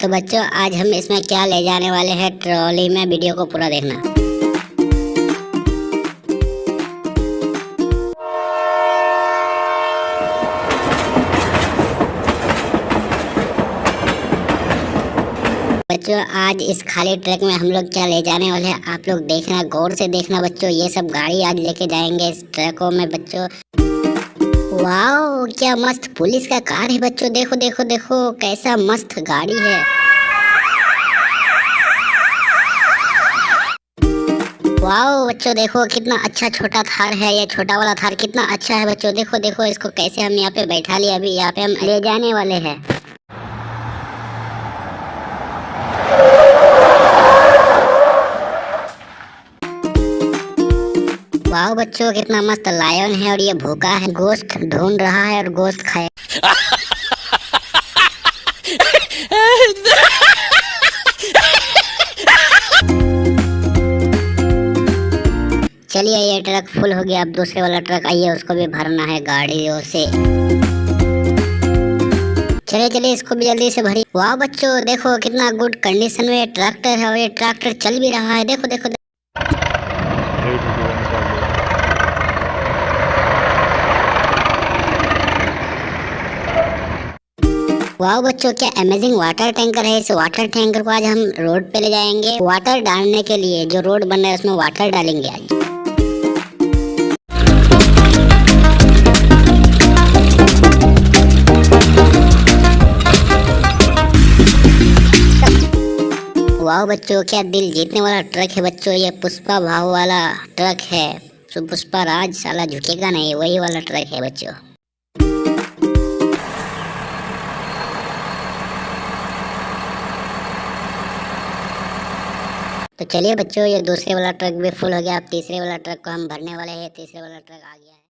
तो बच्चों आज हम इसमें क्या ले जाने वाले हैं ट्रॉली में, वीडियो को पूरा देखना। बच्चों आज इस खाली ट्रक में हम लोग क्या ले जाने वाले हैं आप लोग देखना, गौर से देखना बच्चों। ये सब गाड़ी आज लेके जाएंगे इस ट्रकों में बच्चों। वाओ क्या मस्त पुलिस का कार है बच्चों, देखो देखो देखो कैसा मस्त गाड़ी है। वाओ बच्चों देखो कितना अच्छा छोटा थार है, ये छोटा वाला थार कितना अच्छा है बच्चों। देखो देखो इसको कैसे हम यहाँ पे बैठा लिए, अभी यहाँ पे हम ले जाने वाले हैं। वाह बच्चों कितना मस्त लायन है और ये भूखा है, गोश्त ढूंढ रहा है और गोश्त खाए। चलिए ये ट्रक फुल हो गया, अब दूसरे वाला ट्रक आइए, उसको भी भरना है गाड़ियों से। चलिए चलिए इसको भी जल्दी से भरी। वाह बच्चों देखो कितना गुड कंडीशन में ट्रैक्टर है और ये ट्रैक्टर चल भी रहा है, देखो देखो, देखो। वाह बच्चों क्या अमेजिंग वाटर टैंकर है। इस वाटर टैंकर को आज हम रोड पे ले जाएंगे वाटर डालने के लिए, जो रोड बन रहा है उसमें वाटर डालेंगे आज। वाह बच्चों क्या दिल जीतने वाला ट्रक है बच्चों, ये पुष्पा भाव वाला ट्रक है। तो पुष्पा राज साला झुकेगा नहीं, वही वाला ट्रक है बच्चों। तो चलिए बच्चों ये दूसरे वाला ट्रक भी फुल हो गया, अब तीसरे वाला ट्रक को हम भरने वाले हैं। तीसरे वाला ट्रक आ गया है।